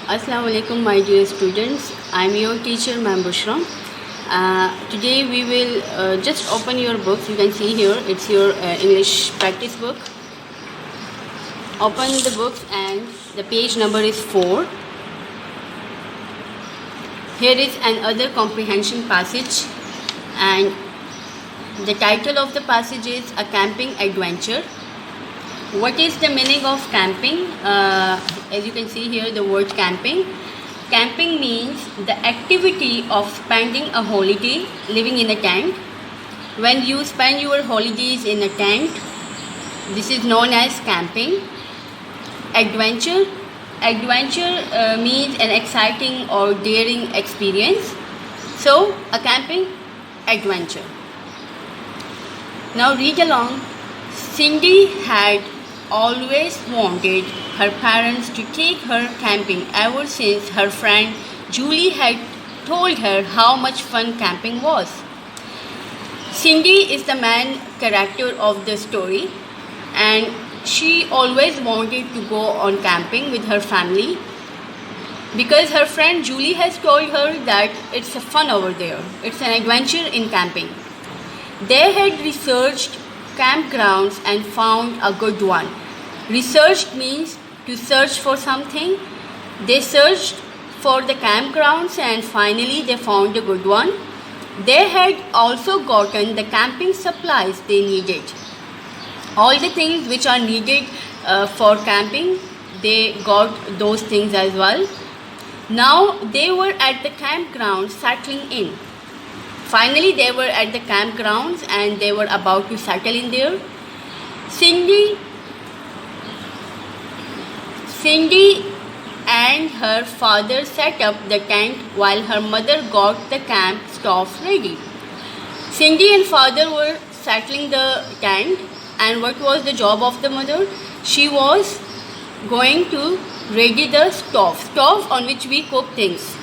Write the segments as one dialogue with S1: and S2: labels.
S1: Assalamu alaikum, my dear students. I'm your teacher, Ma'am Bushra. Today we will just open your books. You can see here it's your English practice book. Open the books and the page number is 4. Here is another comprehension passage, and the title of the passage is A Camping Adventure. What is the meaning of camping? As you can see here, the word camping. Camping means the activity of spending a holiday living in a tent. When you spend your holidays in a tent, this is known as camping. Adventure means an exciting or daring experience. So, a camping adventure. Now read along. Cindy had always wanted her parents to take her camping ever since her friend Julie had told her how much fun camping was. Cindy is the main character of the story, and she always wanted to go on camping with her family because her friend Julie has told her that it's fun over there. It's an adventure in camping. They had researched campgrounds and found a good one. Researched means to search for something. They searched for the campgrounds and finally they found a good one. They had also gotten the camping supplies they needed. All the things which are needed for camping, they got those things as well. Now they were at the campground settling in. Finally, they were at the campgrounds and they were about to settle in there. Cindy and her father set up the tent while her mother got the camp stuff ready. Cindy and father were settling the tent, and what was the job of the mother? She was going to ready the stove on which we cook things.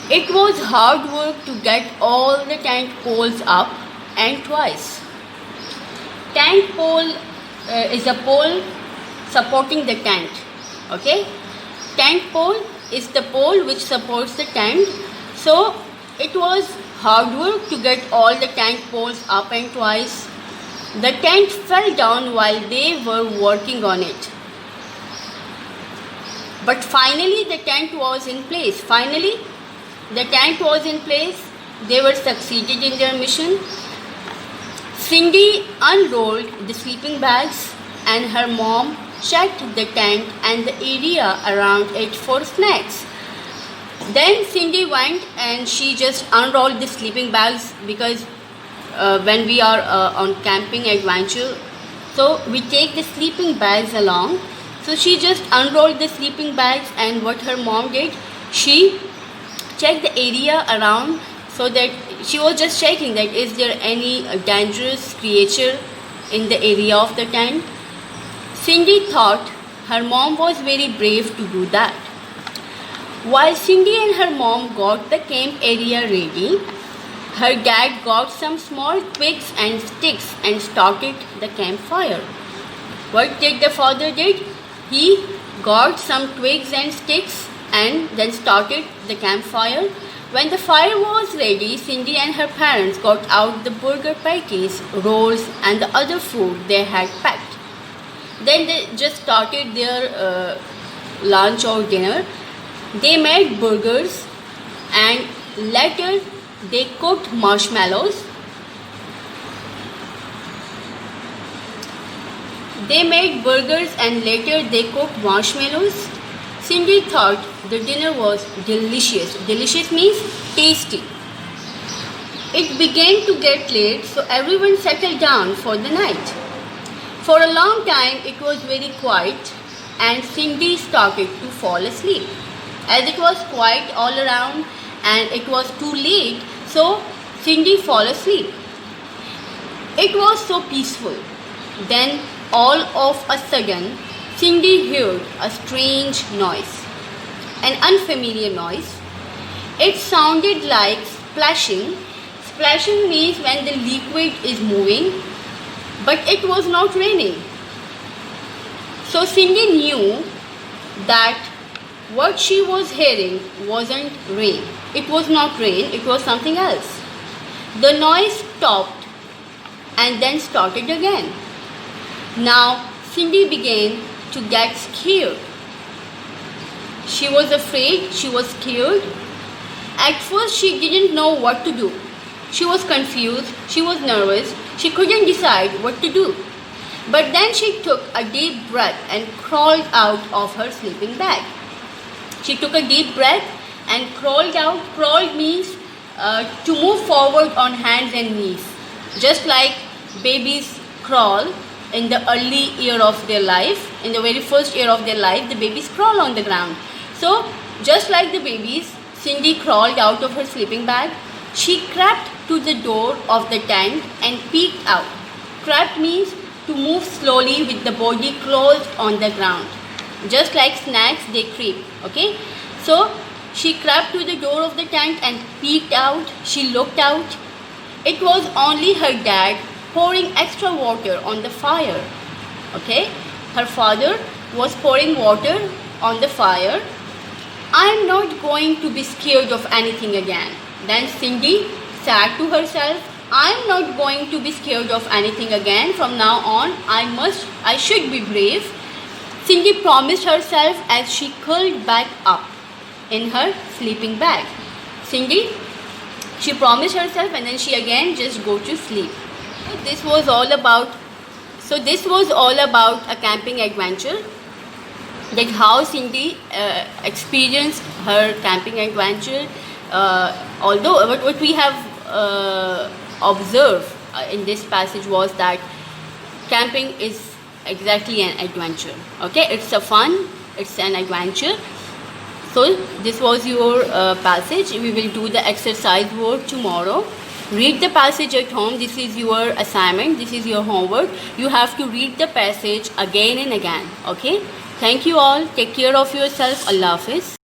S1: It was hard work to get all the tent poles up and twice. Tent pole is a pole supporting the tent. Okay? Tent pole is the pole which supports the tent. So it was hard work to get all the tent poles up and twice. The tent fell down while they were working on it. But finally the tent was in place. They were succeeded in their mission. Cindy unrolled the sleeping bags and her mom checked the tent and the area around it for snacks. Then Cindy went and she just unrolled the sleeping bags because when we are on camping adventure, so we take the sleeping bags along. So she just unrolled the sleeping bags, and what her mom did, she checked the area around, so that she was just checking that is there any dangerous creature in the area of the tent. Cindy thought her mom was very brave to do that. While Cindy and her mom got the camp area ready, her dad got some small twigs and sticks and started the campfire. What did the father did? He got some twigs and sticks and then started the campfire. When the fire was ready, Cindy and her parents got out the burger patties, rolls and the other food they had packed. Then they just started their lunch or dinner. They made burgers and later they cooked marshmallows. Cindy thought the dinner was delicious. Delicious means tasty. It began to get late, so everyone settled down for the night. For a long time, it was very quiet, and Cindy started to fall asleep. As it was quiet all around and it was too late, so Cindy fell asleep. It was so peaceful. Then, all of a sudden, Cindy heard a strange noise, an unfamiliar noise. It sounded like splashing. Splashing means when the liquid is moving, but it was not raining. So Cindy knew that what she was hearing wasn't rain. It was not rain, it was something else. The noise stopped and then started again. Now Cindy began to get scared. She was afraid, she was scared. At first, she didn't know what to do. She was confused, she was nervous, she couldn't decide what to do. But then she took a deep breath and crawled out of her sleeping bag. She took a deep breath and crawled out. Crawled means to move forward on hands and knees. Just like babies crawl in the early year of their life, in the very first year of their life, the babies crawl on the ground. So, just like the babies, Cindy crawled out of her sleeping bag. She crept to the door of the tent and peeked out. Crept means to move slowly with the body closed on the ground. Just like snakes, they creep. Okay? So, she crept to the door of the tent and peeked out. She looked out. It was only her dad pouring extra water on the fire. Okay? Her father was pouring water on the fire. I'm not going to be scared of anything again. Then Cindy said to herself, I'm not going to be scared of anything again. From now on, I should be brave. Cindy promised herself as she curled back up in her sleeping bag. She promised herself and then she again just go to sleep. This was all about a camping adventure. Like how Cindy experienced her camping adventure. Although what we have observed in this passage was that camping is exactly an adventure. Okay, it's an adventure. So this was your passage. We will do the exercise work tomorrow. Read the passage at home. This is your assignment. This is your homework. You have to read the passage again and again. Okay. Thank you all. Take care of yourself. Allah Hafiz.